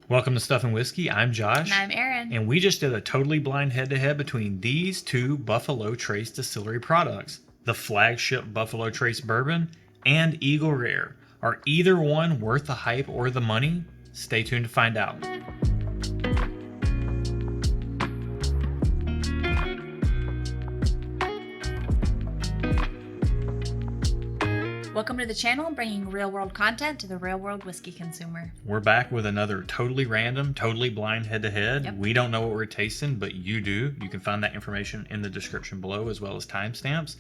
Welcome to Stuff and Whiskey. I'm Josh. And I'm Erin. And we just did a totally blind head-to-head between these two Buffalo Trace distillery products. The flagship Buffalo Trace Bourbon and Eagle Rare. Are either one worth the hype or the money? Stay tuned to find out. Welcome to the channel, bringing real-world content to the real-world whiskey consumer. We're back with another totally random, totally blind head-to-head. Yep. We don't know what we're tasting, but you do. You can find that information in the description below, as well as timestamps.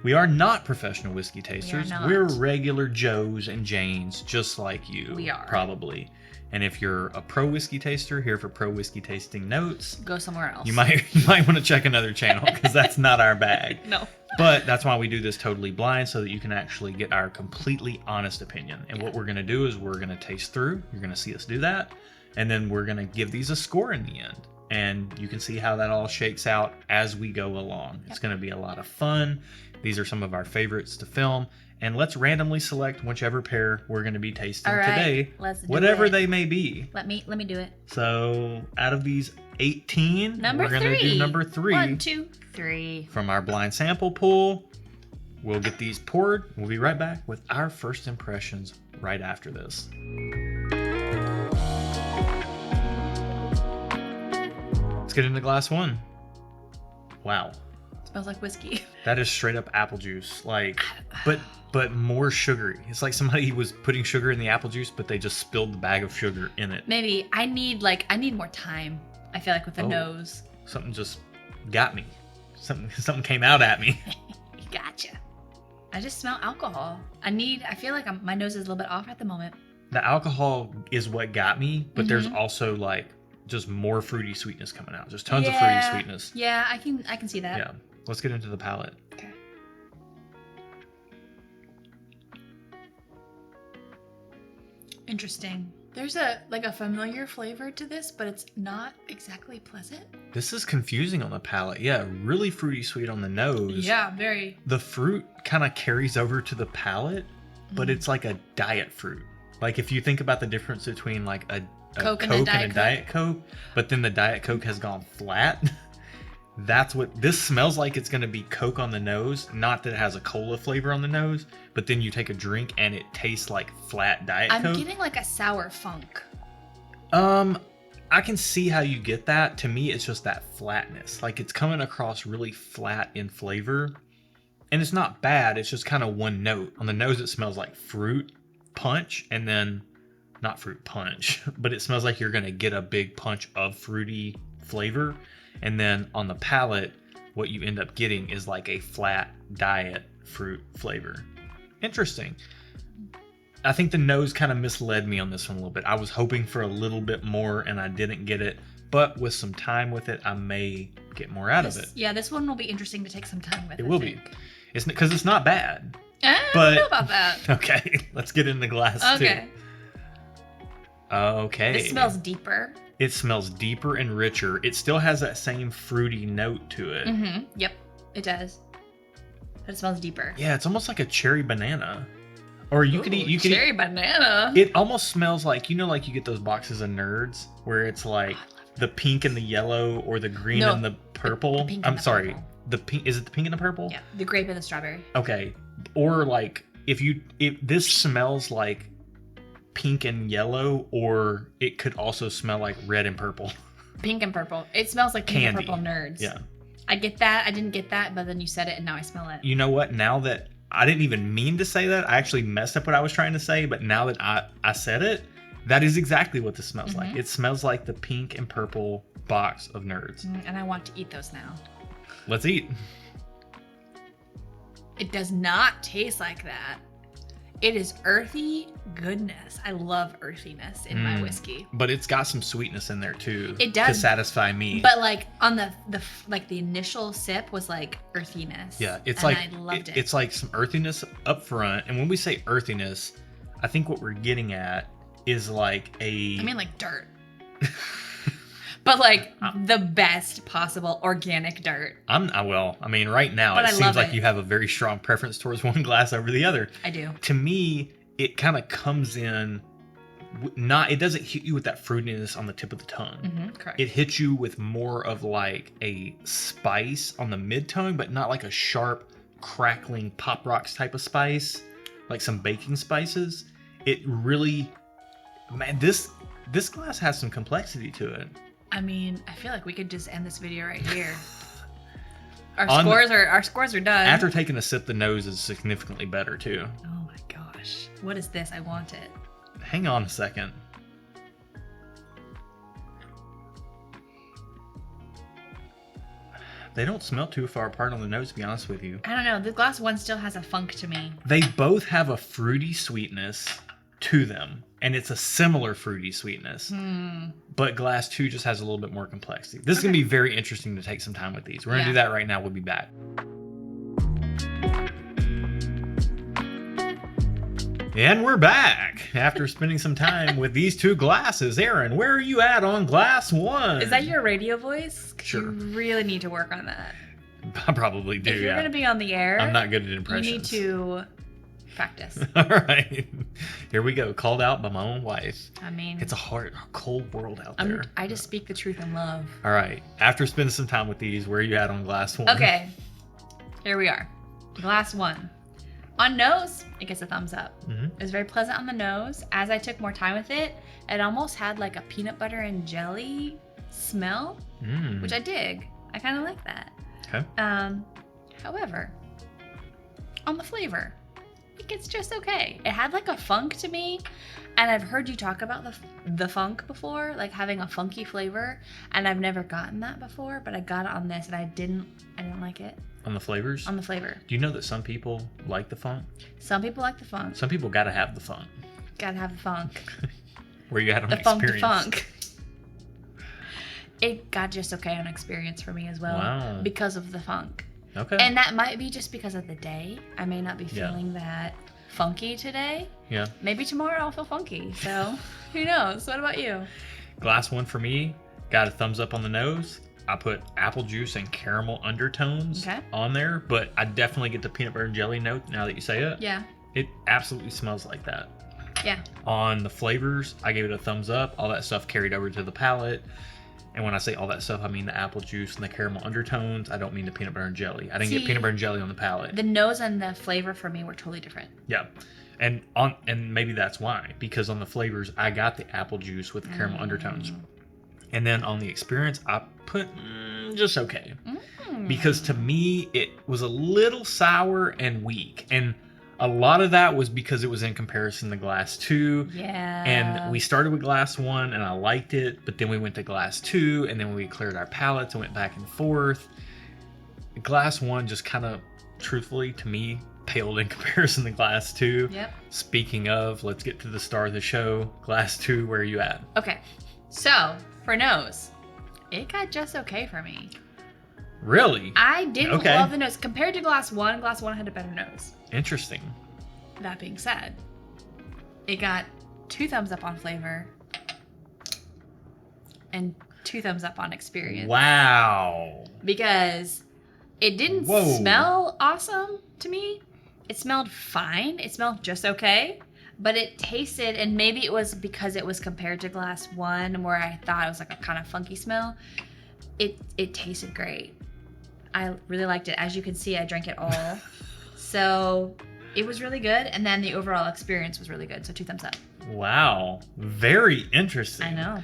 We are not professional whiskey tasters. We are not. We're regular Joes and Janes, just like you. We are. Probably. And if you're a pro whiskey taster, here for pro whiskey tasting notes, Go somewhere else. you might want to check another channel, because that's not our bag. No. But that's why we do this totally blind, so that you can actually get our completely honest opinion. And what we're going to do is we're going to taste through. You're going to see us do that. And then we're going to give these a score in the end. And you can see how that all shakes out as we go along. It's going to be a lot of fun. These are some of our favorites to film. And let's randomly select whichever pair we're going to be tasting today. Let's do whatever it. they may be. Let me do it. So out of these 18, Number we're going to do number 3. 1, 2, 3. From our blind sample pool. We'll get these poured. We'll be right back with our first impressions right after this. Let's get into glass 1. Wow. Smells like whiskey. That is straight up apple juice. Like, but more sugary. It's like somebody was putting sugar in the apple juice, but they just spilled the bag of sugar in it. Maybe I need more time. I feel like with the nose. Something just got me. Something came out at me. Gotcha. I just smell alcohol. I feel like my nose is a little bit off at the moment. The alcohol is what got me, but there's also like just more fruity sweetness coming out. Just tons of fruity sweetness. Yeah, I can see that. Yeah. Let's get into the palate. Okay. Interesting. There's a familiar flavor to this, but it's not exactly pleasant. This is confusing on the palate. Yeah, really fruity sweet on the nose. Yeah, very. The fruit kind of carries over to the palate, but it's like a diet fruit. Like if you think about the difference between like a Coke and a Diet Coke, but then the Diet Coke has gone flat. That's what this smells like. It's going to be Coke on the nose. Not that it has a cola flavor on the nose, but then you take a drink and it tastes like flat Diet Coke. I'm getting like a sour funk. I can see how you get that. To me, it's just that flatness. Like it's coming across really flat in flavor. And it's not bad. It's just kind of one note. On the nose, it smells like fruit punch, and then not fruit punch, but it smells like you're going to get a big punch of fruity flavor. And then on the palate, what you end up getting is like a flat diet fruit flavor. Interesting. I think the nose kind of misled me on this one a little bit. I was hoping for a little bit more and I didn't get it. But with some time with it, I may get more out of it. Yeah, this one will be interesting to take some time with. It will be. It's because it's not bad. I don't know about that. Okay, let's get into glass 2. Okay. It smells deeper. It smells deeper and richer. It still has that same fruity note to it. Mm-hmm. Yep, it does. But it smells deeper. Yeah, it's almost like a cherry banana. Or you could eat cherry banana. It almost smells like, like you get those boxes of Nerds where it's like the pink and the yellow or the green and the purple. The pink and I'm the sorry. purple. The pink, is it the pink and the purple? Yeah, the grape and the strawberry. Okay. Or like if this smells like pink and yellow, or it could also smell like red and purple. Pink and purple. It smells like pink and purple Nerds. Yeah. I get that. I didn't get that, but then you said it and now I smell it. You know what? Now that I didn't even mean to say that, I actually messed up what I was trying to say, but now that I said it, that is exactly what this smells like. It smells like the pink and purple box of Nerds. And I want to eat those now. Let's eat. It does not taste like that. It is earthy goodness. I love earthiness in my whiskey. But it's got some sweetness in there too. It does. To satisfy me. But like on the initial sip was like earthiness. Yeah, it's and like I loved it. It's like some earthiness up front. And when we say earthiness, I think what we're getting at is like like dirt. But like the best possible organic dirt. Right now But it I seems love like it. you have a very strong preference towards one glass over the other. I do. To me, it kind of comes in It doesn't hit you with that fruitiness on the tip of the tongue. Correct. It hits you with more of like a spice on the mid-tongue, but not like a sharp, crackling Pop Rocks type of spice, like some baking spices. It really, man, this glass has some complexity to it. I mean, I feel like we could just end this video right here. Our scores are done. After taking a sip, the nose is significantly better too. Oh my gosh. What is this? I want it. Hang on a second. They don't smell too far apart on the nose, to be honest with you. I don't know. The glass one still has a funk to me. They both have a fruity sweetness to them, and it's a similar fruity sweetness. But glass 2 just has a little bit more complexity. This is going to be very interesting to take some time with these. We're going to do that right now. We'll be back. And we're back after spending some time with these two glasses. Aaron, where are you at on glass 1? Is that your radio voice? Sure. You really need to work on that. I probably do, If you're going to be on the air, I'm not good at impressions. You need to practice. All right. Here we go. Called out by my own wife. I mean, it's a cold world out there. I just speak the truth in love. All right. After spending some time with these, where are you at on glass 1? Okay. Here we are. Glass 1. On nose, it gets a thumbs up. It was very pleasant on the nose. As I took more time with it, it almost had like a peanut butter and jelly smell, which I dig. I kind of like that. Okay. However, on the flavor, it gets just okay. It had like a funk to me, and I've heard you talk about the funk before, like having a funky flavor, and I've never gotten that before, but I got it on this, and I didn't like it. On the flavors? On the flavor. Do you know that some people like the funk? Some people like the funk. Some people gotta have the funk. Gotta have the funk. Where you at on the experience? Funk. It got just okay on experience for me as well. Wow. Because of the funk. Okay. And that might be just because of the day. I may not be feeling that funky today. Yeah. Maybe tomorrow I'll feel funky. So who knows? What about you? Glass 1 for me, got a thumbs up on the nose. I put apple juice and caramel undertones on there, but I definitely get the peanut butter and jelly note now that you say it. Yeah. It absolutely smells like that. Yeah. On the flavors, I gave it a thumbs up. All that stuff carried over to the palate. And when I say all that stuff, I mean the apple juice and the caramel undertones. I don't mean the peanut butter and jelly. I didn't get peanut butter and jelly on the palate. The nose and the flavor for me were totally different. Yeah. And maybe that's why, because on the flavors, I got the apple juice with the caramel undertones. And then on the experience, I put just okay. Because to me, it was a little sour and weak. And a lot of that was because it was in comparison to glass 2. Yeah. And we started with glass 1 and I liked it, but then we went to glass 2 and then we cleared our palates and went back and forth. Glass 1 just kind of, truthfully, to me, paled in comparison to glass 2. Yep. Speaking of, let's get to the star of the show. Glass 2, where are you at? Okay. So, for nose, it got just okay for me. Really? I didn't love the nose. Compared to glass 1 had a better nose. Interesting. That being said, it got 2 thumbs up on flavor and 2 thumbs up on experience. Wow. Because it didn't smell awesome to me. It smelled fine. It smelled just okay. But it tasted, and maybe it was because it was compared to glass 1 where I thought it was like a kind of funky smell. It tasted great. I really liked it. As you can see, I drank it all. So it was really good. And then the overall experience was really good. So 2 thumbs up. Wow. Very interesting. I know.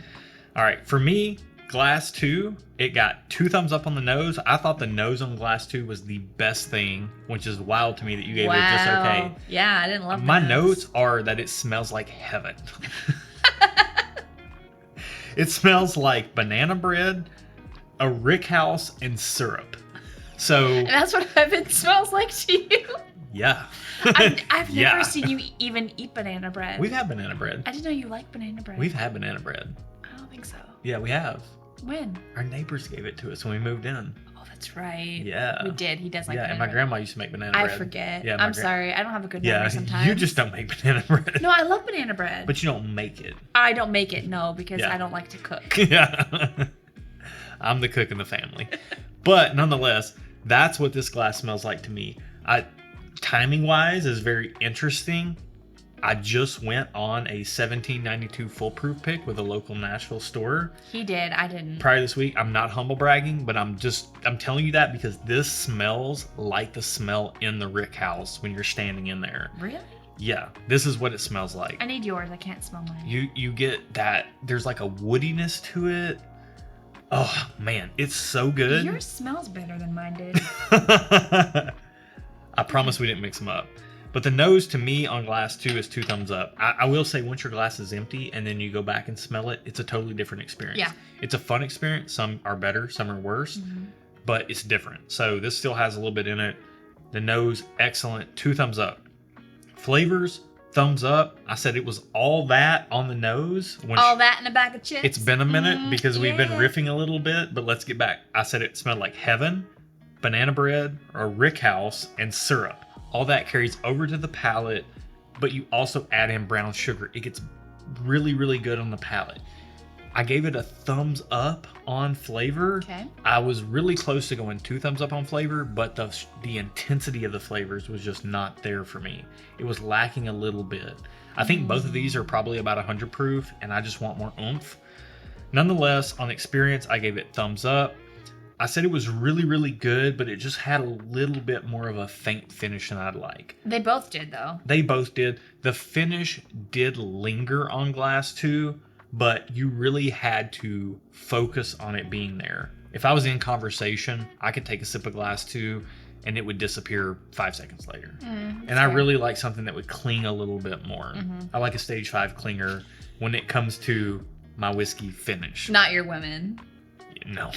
All right. For me, glass 2, it got 2 thumbs up on the nose. I thought the nose on glass 2 was the best thing, which is wild to me that you gave it just okay. Yeah, I didn't love My notes are that it smells like heaven. It smells like banana bread, a rick house, and syrup. So and that's what heaven smells like to you? Yeah. I've never seen you even eat banana bread. We've had banana bread. I didn't know you like banana bread. We've had banana bread. I don't think so. Yeah, we have. When? Our neighbors gave it to us when we moved in. Oh, that's right. Yeah. We did. He does like banana and my bread. grandma used to make banana bread. I forget. Yeah, I'm sorry. I don't have a good memory sometimes. You just don't make banana bread. No, I love banana bread. But you don't make it. I don't make it, no, because I don't like to cook. Yeah. I'm the cook in the family. But nonetheless, that's what this glass smells like to me. Timing-wise is very interesting. I just went on a $17.92 foolproof pick with a local Nashville store. He did. I didn't. Prior to this week, I'm not humble bragging, but I'm telling you that because this smells like the smell in the Rick House when you're standing in there. Really? Yeah, this is what it smells like. I need yours. I can't smell mine. You get that, there's like a woodiness to it. Oh man, it's so good. Yours smells better than mine did. I promise we didn't mix them up. But the nose to me on glass 2 is 2 thumbs up. I will say once your glass is empty and then you go back and smell it, it's a totally different experience. Yeah. It's a fun experience. Some are better, some are worse, but it's different. So this still has a little bit in it. The nose, excellent. 2 thumbs up. Flavors, thumbs up. I said it was all that on the nose. All that in a bag of chips? It's been a minute because we've been yeah. riffing a little bit, but let's get back. I said it smelled like heaven, banana bread, or Rick House, and syrup. All that carries over to the palate, but you also add in brown sugar. It gets really, really good on the palate. I gave it a thumbs up on flavor. Okay. I was really close to going 2 thumbs up on flavor, but the intensity of the flavors was just not there for me. It was lacking a little bit. I think both of these are probably about 100 proof, and I just want more oomph. Nonetheless, on experience, I gave it thumbs up. I said it was really, really good, but it just had a little bit more of a faint finish than I'd like. They both did, though. They both did. The finish did linger on glass 2, but you really had to focus on it being there. If I was in conversation, I could take a sip of glass 2 and it would disappear 5 seconds later. And I really like something that would cling a little bit more. I like a stage 5 clinger when it comes to my whiskey finish. Not your women. No.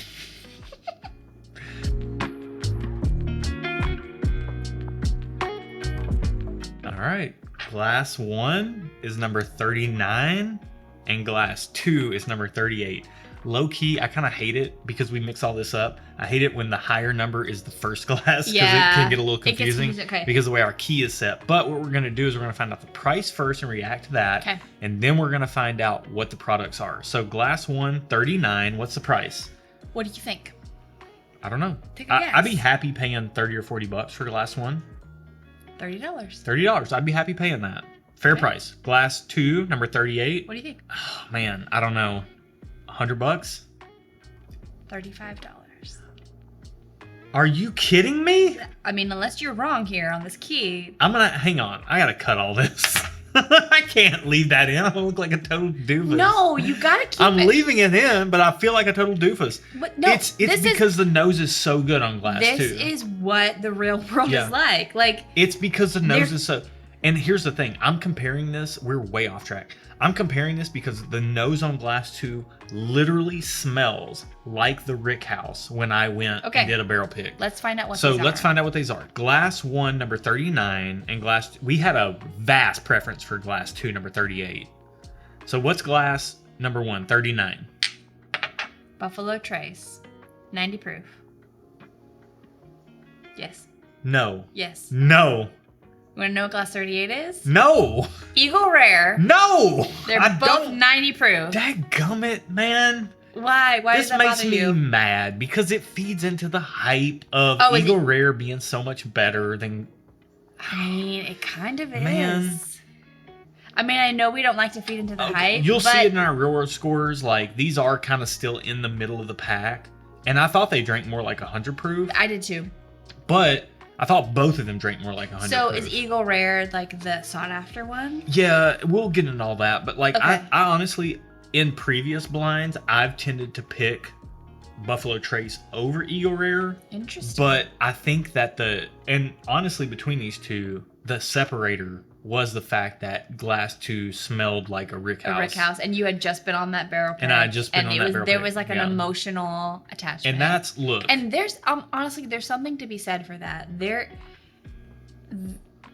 All right, glass 1 is number 39 and glass 2 is number 38. Low key, I kind of hate it because we mix all this up. I hate it when the higher number is the first glass because it can get a little confusing because of the way our key is set. But what we're going to do is we're going to find out the price first and react to that. And then we're going to find out what the products are. So glass 1, 39, what's the price? What do you think? I don't know. Take a guess. I'd be happy paying 30 or 40 bucks for glass 1. $30. $30. I'd be happy paying that. Fair price. Glass 2, number 38. What do you think? Oh, man, I don't know. 100 bucks? $35. Are you kidding me? I mean, unless you're wrong here on this key. Hang on. I gotta cut all this. I can't leave that in. I'm gonna look like a total doofus. No, you gotta keep it. I'm leaving it in, but I feel like a total doofus. But no, it's because the nose is so good on glass 2. This is what the real world is like. Like, it's because the nose is so. And here's the thing. I'm comparing this. We're way off track. I'm comparing this because the nose on glass 2 literally smells like the Rick House when I went and did a barrel pick. Let's find out what these are. So let's find out what these are. Glass 1, number 39, and glass... We had a vast preference for glass 2, number 38. So what's glass number 1, 39? Buffalo Trace. 90 proof. Yes. No. Yes. No. You want to know what glass 38 is? No. Eagle Rare. No. They're both 90 proof. Dadgummit, man. Why? Why does that bother you? This makes me mad because it feeds into the hype of Eagle Rare being so much better than... I mean, it kind of is. Man. I mean, I know we don't like to feed into the hype. You'll see it in our real world scores. Like, these are kind of still in the middle of the pack. And I thought they drank more like 100 proof. I did too. But I thought both of them drank more like 100 So proof. is Eagle Rare like the sought after one? Yeah, we'll get into all that. But like, I honestly, in previous blinds, I've tended to pick Buffalo Trace over Eagle Rare. Interesting. But I think that and honestly, between these two, the separator was the fact that glass 2 smelled like a Rick House. A Rick House, and you had just been on that barrel pick. And I had just been on that barrel there pick. was like an emotional attachment. And that's, look. And there's, honestly, there's something to be said for that.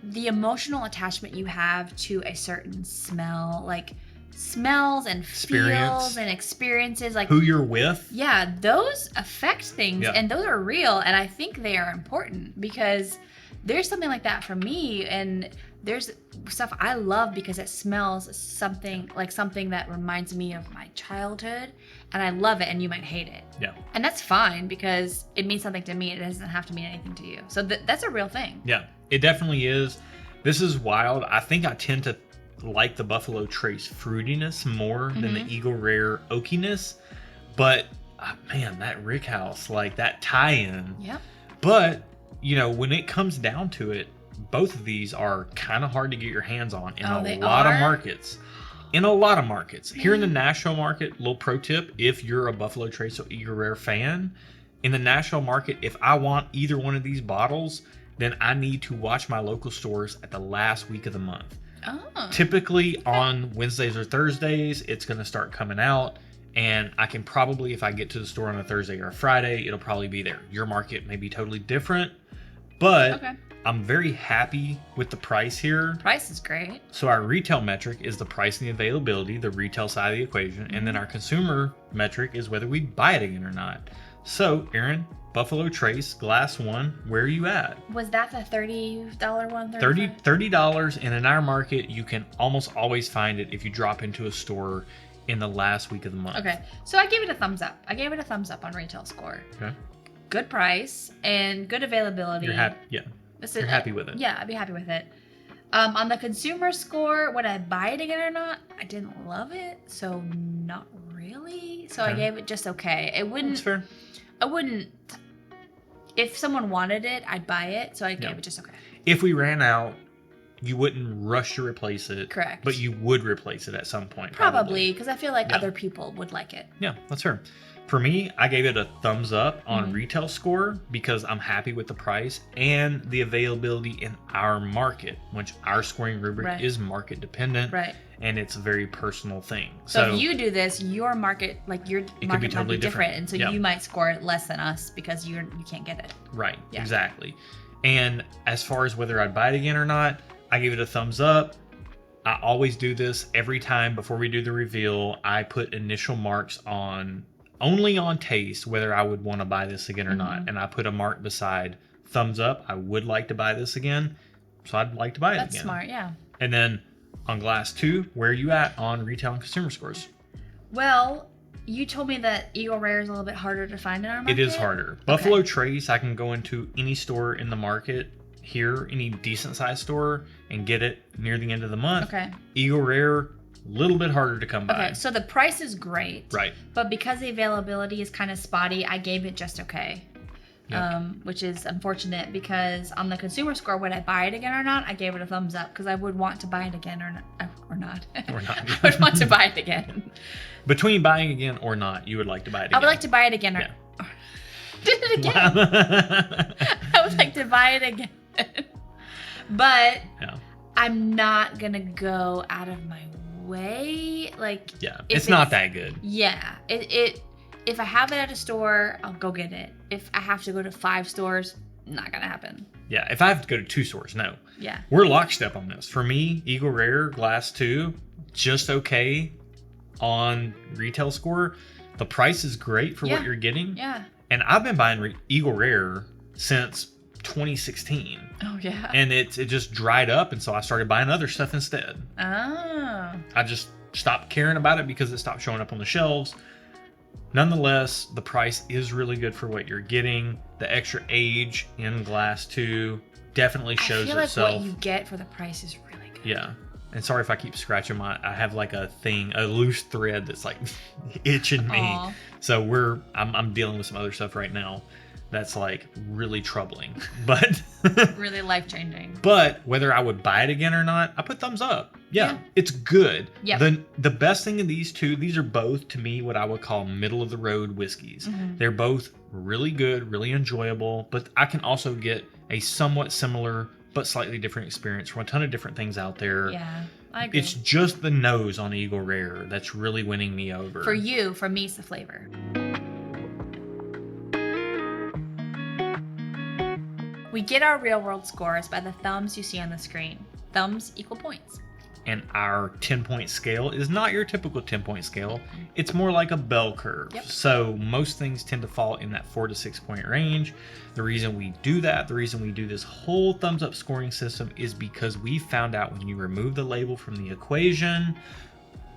The emotional attachment you have to a certain smell, like smells and feels and experiences, like who you're with. Yeah, those affect things, and those are real, and I think they are important because there's something like that for me, and there's stuff I love because it smells something that reminds me of my childhood, and I love it, and you might hate it. Yeah. And that's fine because it means something to me. It doesn't have to mean anything to you. So that's a real thing. Yeah, it definitely is. This is wild. I think I tend to like the Buffalo Trace fruitiness more than the Eagle Rare oakiness. But man, that Rickhouse, like that tie-in. Yep. But, you know, when it comes down to it, both of these are kind of hard to get your hands on in a lot of markets. In a lot of markets. Here in the Nashville market, little pro tip, if you're a Buffalo Trace or Eagle Rare fan, in the Nashville market, if I want either one of these bottles, then I need to watch my local stores at the last week of the month. Oh. Typically on Wednesdays or Thursdays, it's going to start coming out. And I can probably, if I get to the store on a Thursday or a Friday, it'll probably be there. Your market may be totally different, but I'm very happy with the price here. Price is great. So our retail metric is the price and the availability, the retail side of the equation. And then our consumer metric is whether we buy it again or not. So, Erin, Buffalo Trace, Glass 1, where are you at? Was that the $30 one? $30, and in our market, you can almost always find it if you drop into a store in the last week of the month. Okay, so I gave it a thumbs up. I gave it a thumbs up on retail score. Okay. Good price and good availability. You're happy, yeah. You're happy with it. Yeah, I'd be happy with it. On the consumer score, would I buy it again or not? I didn't love it, so not really. So I gave it just okay. It wouldn't. That's fair. I wouldn't. If someone wanted it, I'd buy it. So I gave it just okay. If we ran out, you wouldn't rush to replace it. Correct. But you would replace it at some point. Probably, because I feel like other people would like it. Yeah, that's fair. For me, I gave it a thumbs up on retail score because I'm happy with the price and the availability in our market, which our scoring rubric is market dependent. Right. And it's a very personal thing. So if you do this, your market, like your market totally might be different. And so you might score it less than us because you can't get it. Right, exactly. And as far as whether I'd buy it again or not, I give it a thumbs up. I always do this every time before we do the reveal. I put initial marks on, only on taste, whether I would want to buy this again or not. And I put a mark beside thumbs up. I would like to buy this again. So I'd like to buy it again. That's smart, yeah. And then on Glass 2, where are you at on retail and consumer scores? Well, you told me that Eagle Rare is a little bit harder to find in our market. It is harder. Buffalo Trace, I can go into any store in the market here, any decent sized store, and get it near the end of the month. Okay. Eagle Rare, a little bit harder to come by. Okay, so the price is great. Right. But because the availability is kind of spotty, I gave it just okay. Which is unfortunate because on the consumer score, would I buy it again or not? I gave it a thumbs up because I would want to buy it again or not. I would want to buy it again. Between buying again or not, you would like to buy it again. I would like to buy it again. Did it again. I would like to buy it again. But I'm not going to go out of my way. Like, it's not that good. Yeah. If I have it at a store, I'll go get it. If I have to go to 5 stores, not gonna happen. Yeah, if I have to go to 2 stores, no. Yeah. We're lockstep on this. For me, Eagle Rare, Glass 2, just okay on retail score. The price is great for what you're getting. Yeah. And I've been buying Eagle Rare since 2016. Oh, yeah. And it just dried up, and so I started buying other stuff instead. Oh. I just stopped caring about it because it stopped showing up on the shelves. Nonetheless, the price is really good for what you're getting. The extra age in Glass 2 definitely shows itself. I feel like what you get for the price is really good. Yeah. And sorry if I keep scratching I have like a loose thread that's like itching me. Aww. So I'm dealing with some other stuff right now that's like really troubling, but really life-changing. But whether I would buy it again or not, I put thumbs up. Yeah. It's good. Yeah. The best thing in these two, these are both to me what I would call middle of the road whiskeys. Mm-hmm. They're both really good, really enjoyable, but I can also get a somewhat similar but slightly different experience from a ton of different things out there. Yeah. I agree. It's just the nose on Eagle Rare that's really winning me over. For me, it's the flavor. We get our real world scores by the thumbs you see on the screen. Thumbs equal points. And our 10-point scale is not your typical 10-point scale. It's more like a bell curve. Yep. So most things tend to fall in that 4 to 6 point range. The reason we do that, the reason we do this whole thumbs up scoring system is because we found out when you remove the label from the equation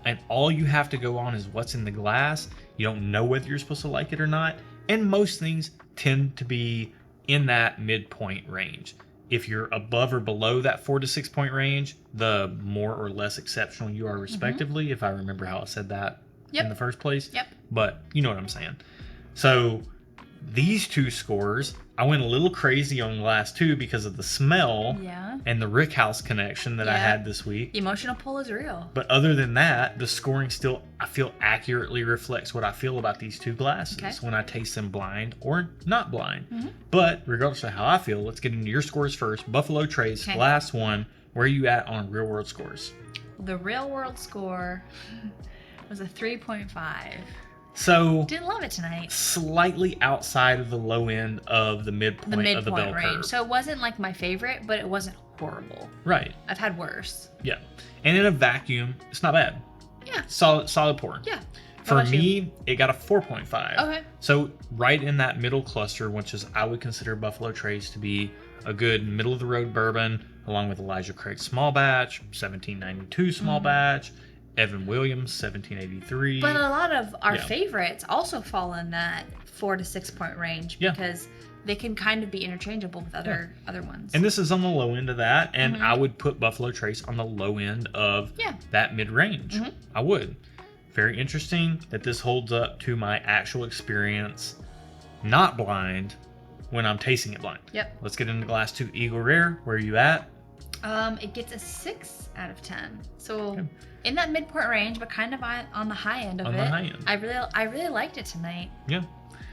and all you have to go on is what's in the glass, you don't know whether you're supposed to like it or not. And most things tend to be in that midpoint range. if you're above or below that 4 to 6 point range, the more or less exceptional you are respectively, if I remember how I said that in the first place. Yep. But you know what I'm saying. So these two scores, I went a little crazy on glass 2 because of the smell and the Rickhouse connection that I had this week. The emotional pull is real. But other than that, the scoring still, I feel, accurately reflects what I feel about these two glasses when I taste them blind or not blind. But regardless of how I feel, let's get into your scores first. Buffalo Trace, glass 1, where are you at on real world scores? The real world score was a 3.5. So didn't love it tonight. Slightly outside of the low end of the midpoint of the bell range. curve. So it wasn't like my favorite, but it wasn't horrible. Right. I've had worse. Yeah. And in a vacuum, it's not bad. Yeah. Solid pour. Yeah. For me, it got a 4.5. Okay. So right in that middle cluster, which is I would consider Buffalo Trace to be a good middle of the road bourbon, along with Elijah Craig small batch, 1792 small batch, Evan Williams, 1783. But a lot of our favorites also fall in that 4 to 6 point range because they can kind of be interchangeable with other ones. And this is on the low end of that, and I would put Buffalo Trace on the low end of that mid-range. I would. Very interesting that this holds up to my actual experience, not blind, when I'm tasting it blind. Yep. Let's get into glass 2 Eagle Rare. Where are you at? It gets a 6 out of 10. So in that midpoint range, but kind of on the high end of it. On the high end. I really liked it tonight. Yeah.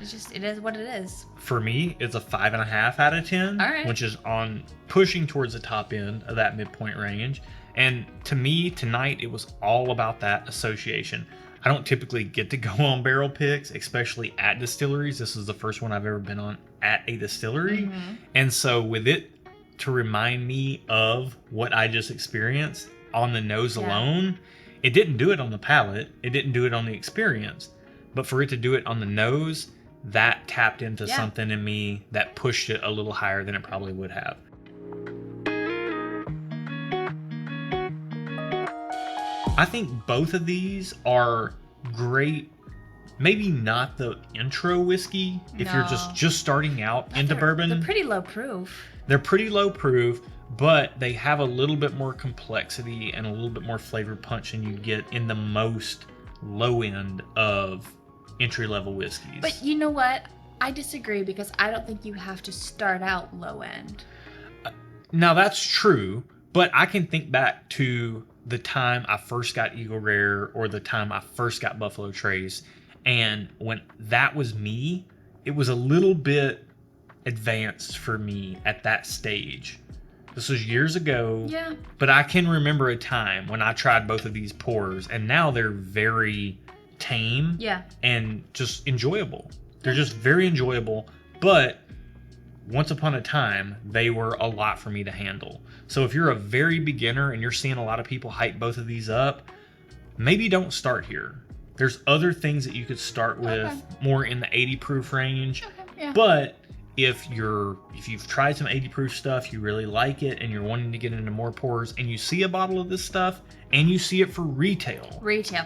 It is what it is. For me, it's a 5.5 out of 10, which is on pushing towards the top end of that midpoint range. And to me, tonight, it was all about that association. I don't typically get to go on barrel picks, especially at distilleries. This is the first one I've ever been on at a distillery. And so with it to remind me of what I just experienced on the nose alone, it didn't do it on the palate. It didn't do it on the experience. But for it to do it on the nose, that tapped into something in me that pushed it a little higher than it probably would have. I think both of these are great. Maybe not the intro whiskey if you're just starting out into bourbon. They're pretty low proof. They're pretty low proof, but they have a little bit more complexity and a little bit more flavor punch than you get in the most low end of entry-level whiskeys. But you know what? I disagree because I don't think you have to start out low end. Now that's true, but I can think back to the time I first got Eagle Rare or the time I first got Buffalo Trace, and when that was me, it was a little bit advanced for me at that stage. This was years ago. Yeah. But I can remember a time when I tried both of these pours, and now they're very tame. Yeah. And just enjoyable. They're just very enjoyable, but once upon a time, they were a lot for me to handle. So if you're a very beginner and you're seeing a lot of people hype both of these up, maybe don't start here. There's other things that you could start with more in the 80 proof range. But if you've tried some 80 proof stuff, you really like it, and you're wanting to get into more pours, and you see a bottle of this stuff, and you see it for retail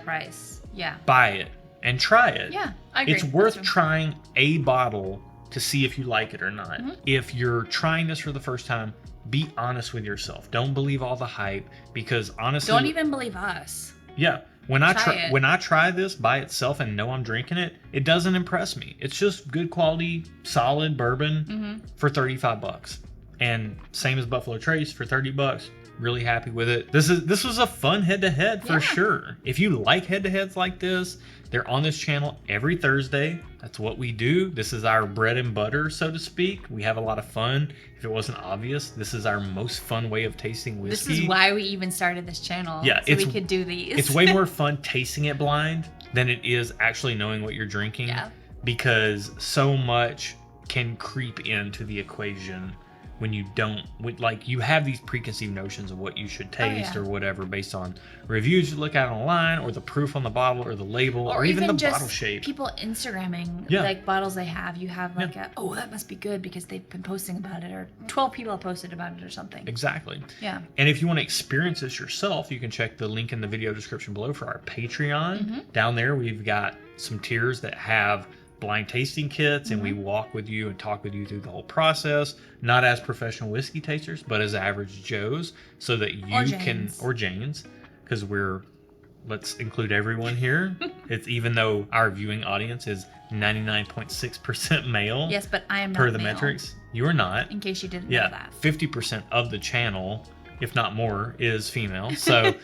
price, buy it and try it. Yeah, I agree. It's worth trying a bottle to see if you like it or not. If you're trying this for the first time, be honest with yourself. Don't believe all the hype, because honestly, don't even believe us. Yeah. When I try this by itself and know I'm drinking it, it doesn't impress me. It's just good quality, solid bourbon for $35. And same as Buffalo Trace for $30. Really happy with it. This was a fun head-to-head for sure. If you like head-to-heads like this, they're on this channel every Thursday. That's what we do. This is our bread and butter, so to speak. We have a lot of fun. If it wasn't obvious, this is our most fun way of tasting whiskey. This is why we even started this channel. Yeah, so we could do these. It's way more fun tasting it blind than it is actually knowing what you're drinking. Yeah. Because so much can creep into the equation when you don't, like, you have these preconceived notions of what you should taste or whatever based on reviews you look at online or the proof on the bottle or the label or even the just bottle shape. People Instagramming like bottles they have. You have like oh, that must be good because they've been posting about it, or 12 people have posted about it or something. Exactly. Yeah. And if you want to experience this yourself, you can check the link in the video description below for our Patreon. Down there we've got some tiers that have blind tasting kits, and we walk with you and talk with you through the whole process, not as professional whiskey tasters, but as average Joes, so that you or Janes, because let's include everyone here. It's even though our viewing audience is 99.6% male. Yes, but I am not per the male. metrics. You are not. In case you didn't know that. 50% of the channel, if not more, is female. So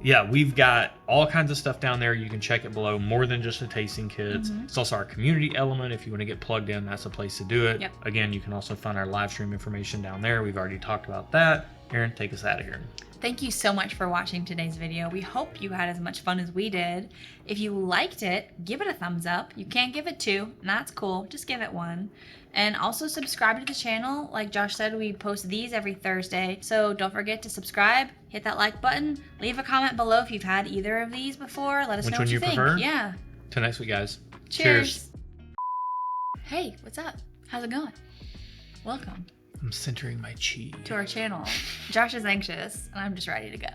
yeah, we've got all kinds of stuff down there. You can check it below. More than just the tasting kits. It's also our community element. If you want to get plugged in, that's a place to do it. Yep. Again, you can also find our live stream information down there. We've already talked about that. Aaron, take us out of here. Thank you so much for watching today's video. We hope you had as much fun as we did. If you liked it, give it a thumbs up. You can't give it 2, and that's cool. Just give it 1. And also subscribe to the channel. Like Josh said, we post these every Thursday. So don't forget to subscribe, hit that like button, leave a comment below if you've had either of these before. Let us know what you think. Prefer? Yeah. Till next week, guys. Cheers. Hey, what's up? How's it going? Welcome. I'm centering my chi to our channel. Josh is anxious, and I'm just ready to go.